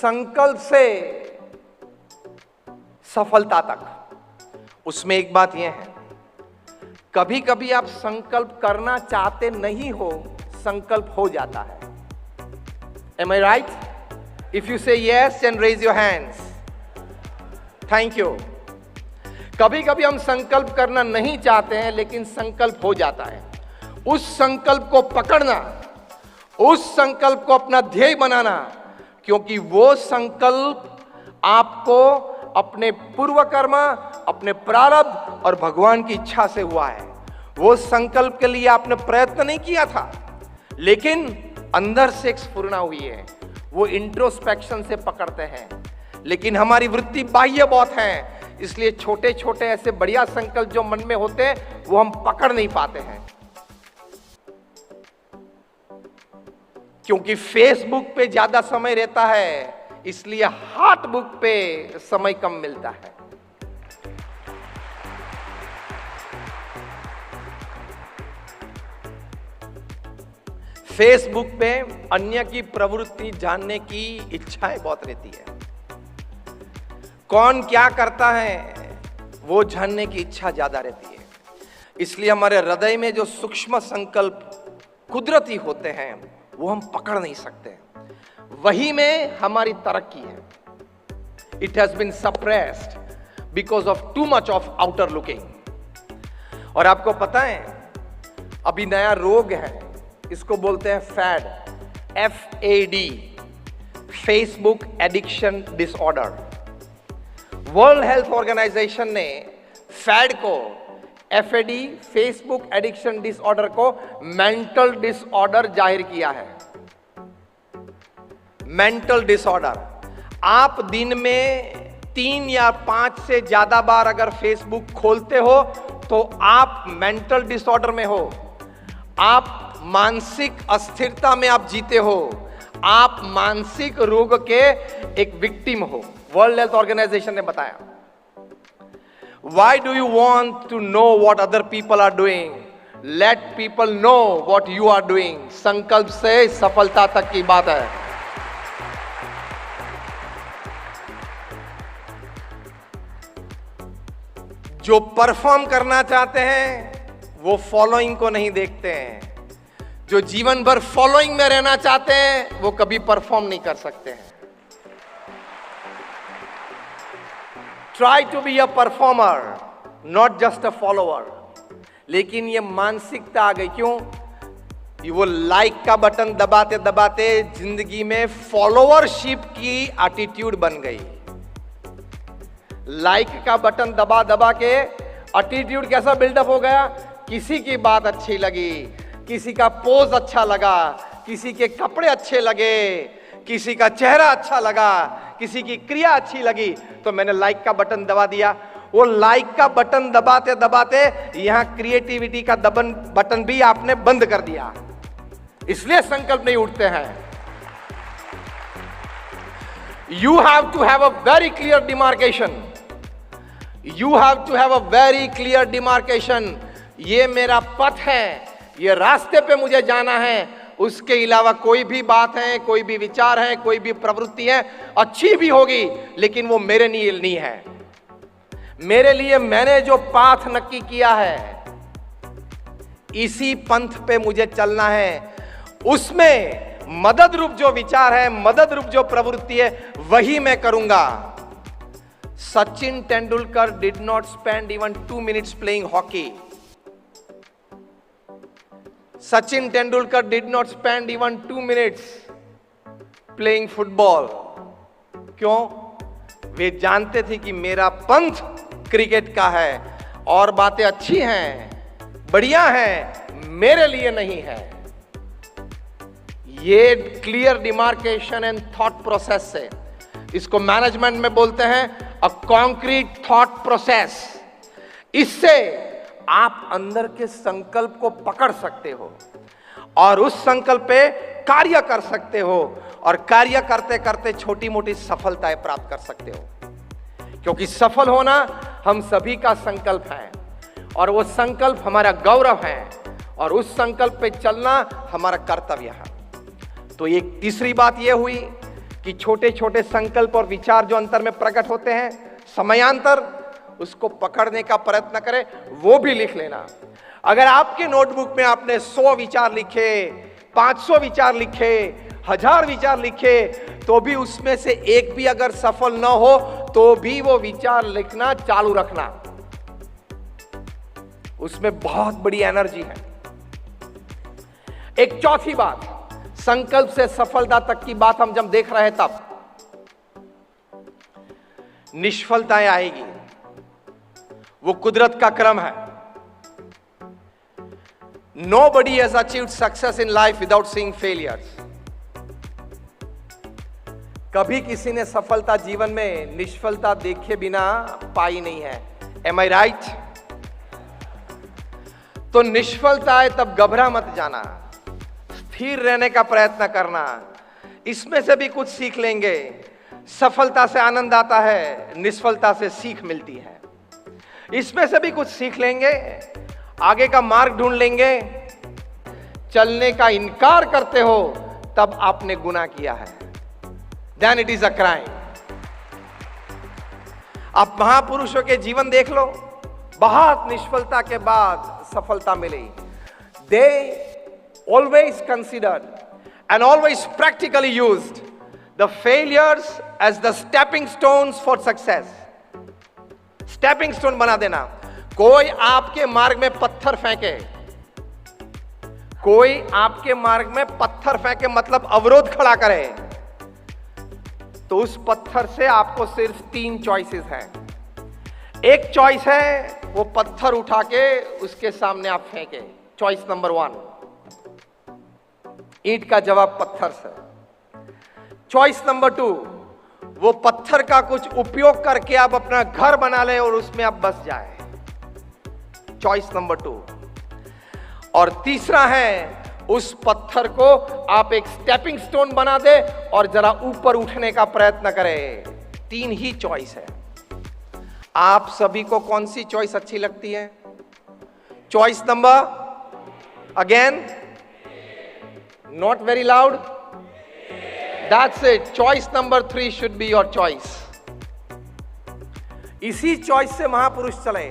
संकल्प से सफलता तक, उसमें एक बात यह है, कभी कभी आप संकल्प करना चाहते नहीं हो, संकल्प हो जाता है। Am I right? If you say yes, then raise your hands. Thank you. कभी कभी हम संकल्प करना नहीं चाहते हैं, लेकिन संकल्प हो जाता है। उस संकल्प को पकड़ना, उस संकल्प को अपना ध्येय बनाना, क्योंकि वो संकल्प आपको अपने पूर्व कर्म, अपने प्रारब्ध और भगवान की इच्छा से हुआ है। वो संकल्प के लिए आपने प्रयत्न नहीं किया था, लेकिन अंदर से एक स्फुरना हुई है। वो इंट्रोस्पेक्शन से पकड़ते हैं, लेकिन हमारी वृत्ति बाह्य बहुत है, इसलिए छोटे छोटे ऐसे बढ़िया संकल्प जो मन में होते हैं वो हम पकड़ नहीं पाते हैं। क्योंकि फेसबुक पे ज्यादा समय रहता है, इसलिए हार्ट बुक पे समय कम मिलता है। फेसबुक पे अन्य की प्रवृत्ति जानने की इच्छाएं बहुत रहती है। कौन क्या करता है वो जानने की इच्छा ज्यादा रहती है। इसलिए हमारे हृदय में जो सूक्ष्म संकल्प कुदरती होते हैं वो हम पकड़ नहीं सकते। वही में हमारी तरक्की है। It has been suppressed because of too much of outer looking. और आपको पता है, अभी नया रोग है, इसको बोलते हैं FAD, FAD, Facebook addiction disorder. World Health Organization ने फैड को, FAD, फेसबुक एडिक्शन डिसऑर्डर को मेंटल डिसऑर्डर जाहिर किया है। Mental disorder. आप दिन में 3 या 5 से ज्यादा बार अगर फेसबुक खोलते हो तो आप मेंटल डिसऑर्डर में हो। आप मानसिक अस्थिरता में आप जीते हो। आप मानसिक रोग के एक विक्टिम हो। वर्ल्ड हेल्थ ऑर्गेनाइजेशन ने बताया। Why do you want to know what other people are doing? Let people know what you are doing. संकल्प से सफलता तक की बात है। जो परफॉर्म करना चाहते हैं वो फॉलोइंग को नहीं देखते हैं। जो जीवन भर फॉलोइंग में रहना चाहते हैं वो कभी परफॉर्म नहीं कर सकते हैं। Try to be a performer, not just a follower. लेकिन ये मानसिकता आ गई। क्यों? वो लाइक का बटन दबाते दबाते जिंदगी में फॉलोअरशिप की एटीट्यूड बन गई। लाइक का बटन दबा दबा के एटीट्यूड कैसा बिल्डअप हो गया? किसी की बात अच्छी लगी, किसी का पोज अच्छा लगा, किसी के कपड़े अच्छे लगे, किसी का चेहरा अच्छा लगा, किसी की क्रिया अच्छी लगी, तो मैंने लाइक का बटन दबा दिया। वो लाइक का बटन दबाते दबाते यहां क्रिएटिविटी का बटन भी आपने बंद कर दिया। इसलिए संकल्प नहीं उठते हैं। You have to have a very clear demarcation. You have to have a very clear demarcation. ये मेरा पथ है, ये रास्ते पे मुझे जाना है। उसके अलावा कोई भी बात है, कोई भी विचार है, कोई भी प्रवृत्ति है, अच्छी भी होगी, लेकिन वो मेरे लिए नहीं है। मेरे लिए मैंने जो पाथ नक्की किया है, इसी पंथ पे मुझे चलना है। उसमें मदद रूप जो विचार है, मदद रूप जो प्रवृत्ति है, वही मैं करूंगा। Sachin Tendulkar did not spend even 2 minutes playing hockey. Sachin Tendulkar did not spend even 2 minutes playing football. क्यों? वे जानते थे कि मेरा पंथ क्रिकेट का है और बातें अच्छी हैं, बढ़िया हैं, मेरे लिए नहीं है। ये clear demarcation and thought process से, इसको मैनेजमेंट में बोलते हैं अ कॉन्क्रीट थॉट प्रोसेस। इससे आप अंदर के संकल्प को पकड़ सकते हो और उस संकल्प पे कार्य कर सकते हो, और कार्य करते करते छोटी मोटी सफलताएं प्राप्त कर सकते हो। क्योंकि सफल होना हम सभी का संकल्प है, और वो संकल्प हमारा गौरव है, और उस संकल्प पे चलना हमारा कर्तव्य है। तो एक तीसरी बात यह हुई कि छोटे छोटे संकल्प और विचार जो अंतर में प्रकट होते हैं, समयांतर उसको पकड़ने का प्रयत्न करें, वो भी लिख लेना। अगर आपके नोटबुक में आपने 100 विचार लिखे, 500 विचार लिखे, 1000 विचार लिखे, तो भी उसमें से एक भी अगर सफल ना हो तो भी वो विचार लिखना चालू रखना, उसमें बहुत बड़ी एनर्जी है। एक चौथी बात, संकल्प से सफलता तक की बात हम जब देख रहे हैं, तब निष्फलताएं आएगी, वो कुदरत का क्रम है। Nobody has achieved success in life without seeing failures. कभी किसी ने सफलता जीवन में निष्फलता देखे बिना पाई नहीं है। Am I right? तो निष्फलता है तब घबरा मत जाना, स्थिर रहने का प्रयत्न करना, इसमें से भी कुछ सीख लेंगे। सफलता से आनंद आता है, निष्फलता से सीख मिलती है। इसमें से भी कुछ सीख लेंगे, आगे का मार्ग ढूंढ लेंगे। चलने का इनकार करते हो तब आपने गुनाह किया है, then it is a crime। आप महापुरुषों के जीवन देख लो, बहुत निष्फलता के बाद सफलता मिली। They always considered and always practically used the failures as the stepping stones for success। Stepping stone बना देना। कोई आपके मार्ग में पत्थर फेंके, कोई आपके मार्ग में पत्थर फेंके मतलब अवरोध खड़ा करे, तो उस पत्थर से आपको सिर्फ 3 चॉइसेस हैं। एक चॉइस है वो पत्थर उठा के उसके सामने आप फेंके, चॉइस नंबर 1, ईंट का जवाब पत्थर से। चॉइस नंबर 2, वो पत्थर का कुछ उपयोग करके आप अपना घर बना ले और उसमें आप बस जाए, चॉइस नंबर 2। और तीसरा है उस पत्थर को आप एक स्टेपिंग स्टोन बना दे और जरा ऊपर उठने का प्रयत्न करें। 3 ही चॉइस है। आप सभी को कौन सी चॉइस अच्छी लगती है? Choice number, again, not very loud, that's it, choice number 3 should be your choice। इसी चॉइस से महापुरुष चले।